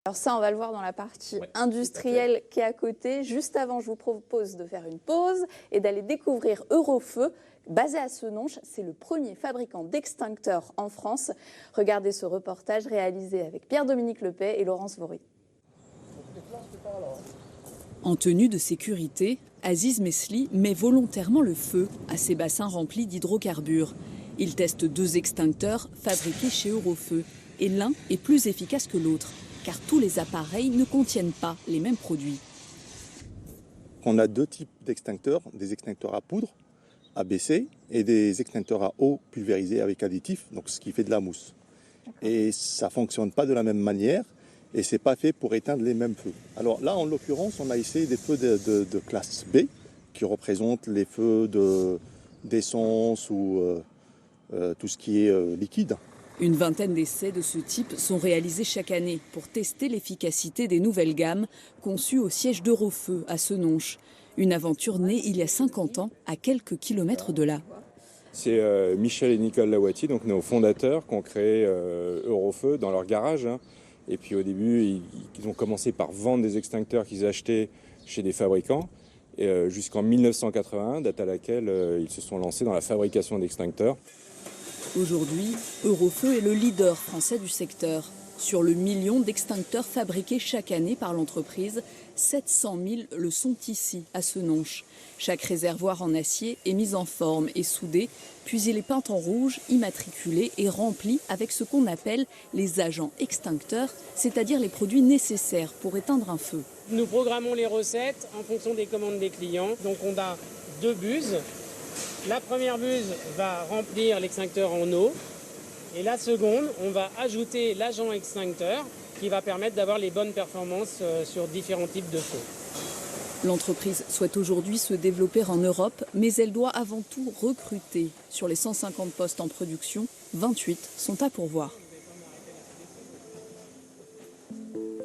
Alors ça, on va le voir dans la partie industrielle qui est à côté. Juste avant, je vous propose de faire une pause et d'aller découvrir Eurofeu, basé à Senonches. C'est le premier fabricant d'extincteurs en France. Regardez ce reportage réalisé avec Pierre-Dominique Lepay et Laurence Vaury. En tenue de sécurité, Aziz Mesli met volontairement le feu à ses bassins remplis d'hydrocarbures. Il teste 2 extincteurs fabriqués chez Eurofeu. Et l'un est plus efficace que l'autre, car tous les appareils ne contiennent pas les mêmes produits. On a 2 types d'extincteurs, des extincteurs à poudre, ABC, et des extincteurs à eau pulvérisés avec additifs, donc ce qui fait de la mousse. Et ça ne fonctionne pas de la même manière, et ce n'est pas fait pour éteindre les mêmes feux. Alors là, en l'occurrence, on a essayé des feux de classe B, qui représentent les feux d'essence ou tout ce qui est liquide. Une vingtaine d'essais de ce type sont réalisés chaque année pour tester l'efficacité des nouvelles gammes conçues au siège d'Eurofeu à Senonches. Une aventure née il y a 50 ans à quelques kilomètres de là. C'est Michel et Nicole Lawati, donc nos fondateurs, qui ont créé Eurofeu dans leur garage. Et puis au début, ils ont commencé par vendre des extincteurs qu'ils achetaient chez des fabricants. Jusqu'en 1980, date à laquelle ils se sont lancés dans la fabrication d'extincteurs. Aujourd'hui, Eurofeu est le leader français du secteur. Sur le million d'extincteurs fabriqués chaque année par l'entreprise, 700 000 le sont ici, à Senonches. Chaque réservoir en acier est mis en forme et soudé, puis il est peint en rouge, immatriculé et rempli avec ce qu'on appelle les agents extincteurs, c'est-à-dire les produits nécessaires pour éteindre un feu. Nous programmons les recettes en fonction des commandes des clients. Donc on a 2 buses. La première buse va remplir l'extincteur en eau et la seconde, on va ajouter l'agent extincteur qui va permettre d'avoir les bonnes performances sur différents types de feux. L'entreprise souhaite aujourd'hui se développer en Europe, mais elle doit avant tout recruter. Sur les 150 postes en production, 28 sont à pourvoir.